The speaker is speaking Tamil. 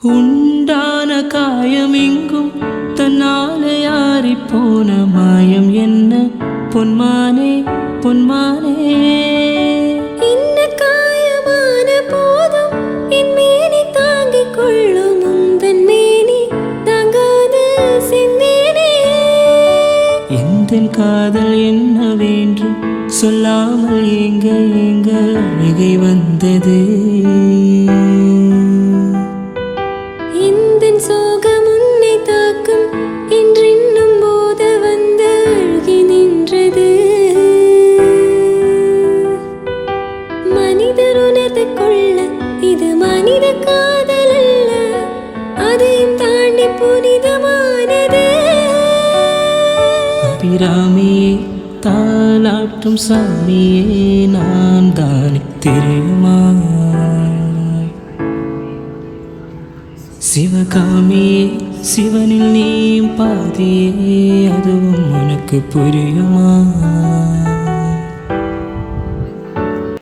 உண்டான காயமெங்கும் தன்னாலே ஆறிப்போன மாயம் என்ன பொன்மானே பொன்மானே. இந்த காயமான போதும் என் மேனி தாங்கிக் கொள்ளும் உந்தன் மேனி தாங்காது செந்தேனே. எந்தன் காதல் என்னவென்று சொல்லாமல் எங்க எங்க அழுகை வந்தது. எந்தன் சோகம் உன்னை தாக்கும் என்றென்னும் போத வந்து அழுகி நின்றது. மனிதர் உணர்ந்து கொள்ள இது மனித காதல் அல்ல, அதையும் தாண்டி புனிதமானது. அபிராமியே தாலாட்டும் சாமியே நான் தானே தெரியுமா. சிவகாமியே சிவனில் நீயும் பாதியே அதுவும் உனக்கு புரியுமா.